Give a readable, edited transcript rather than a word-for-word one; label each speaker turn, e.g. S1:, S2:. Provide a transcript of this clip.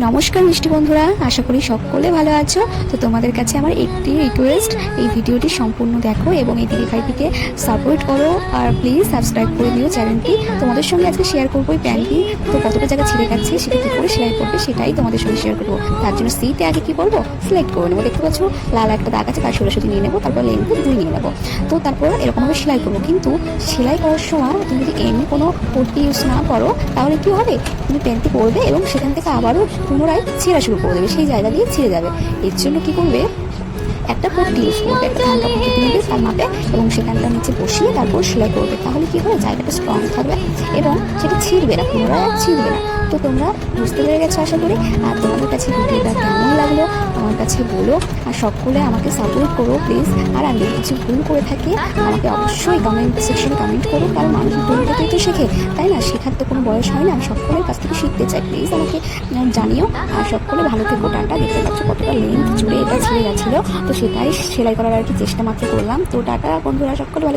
S1: নমস্কার মিষ্টি বন্ধুরা, আশা করি সকলে ভালো আছো। তো তোমাদের কাছে আমার একটি রিকোয়েস্ট, এই ভিডিওটি সম্পূর্ণ দেখো এবং এই দিদিভাইটিকে সাপোর্ট করো আর প্লিজ সাবস্ক্রাইব করে দিও চ্যানেলটি। তোমাদের সঙ্গে আজকে শেয়ার করবো এই প্যান্টটি তো কতটা জায়গা ছিঁড়ে গেছে, সেটা কী করে সেলাই করবে সেটাই তোমাদের সঙ্গে শেয়ার করবো। তার জন্য সিতে আগে কী করবো, সিলেক্ট করে নেবো। দেখতে পাচ্ছ লাল একটা দাগ আছে, তার সোজাসুজি নিয়ে নেবো, তারপর লেন্থ 2 নিয়ে নেবো। তো তারপর এরকমভাবে সেলাই করবো। কিন্তু সেলাই করার সময় তুমি যদি এমনি কোনো পট্টি ইউজ না করো তাহলে কী হবে, তুমি প্যান্টটি পরবে এবং সেখান থেকে আবারও পুনরায় ছেঁড়া শুরু করে দেবে, সেই জায়গা দিয়ে ছিঁড়ে যাবে। এর জন্য কি করবে, একটা পট্টি ইউজ করবে, একটা ধানটা পট্টি নেবে তার মাপে এবং সেখানটা নিচে বসিয়ে তারপর সেলাই করবে। তাহলে কি হবে, জায়গাটা স্ট্রং থাকবে এবং সেটা ছিঁড়বে না, পুনরায় আর ছিঁড়বে না। তো তোমরা বুঝতে পেরে গেছো আশা করি। আর তোমাদের কাছে ভিডিওটা কেমন লাগলো আমার কাছে বলো, আর সকলে আমাকে সাপোর্ট করো প্লিজ। আর আমি কিছু ভুল করে থাকি আমাকে অবশ্যই কমেন্ট সেকশনে কমেন্ট করো, কারণ মানুষ ভুল থেকেই তো শেখে, তাই না? শেখার তো কোনো বয়স হয় না। আমি সকলের কাছ থেকে শিখতে চাই, প্লিজ আমাকে জানিও। আর সকলে ভালো থেকো, টাটা। দেখতে পাচ্ছ কতটা লেন্থ জুড়ে এটা ছিঁড়ে গেছিলো, তো সেটাই সেলাই করার আর কি চেষ্টা মাত্র করলাম। তো টাটা বন্ধুরা, সকলে ভালো।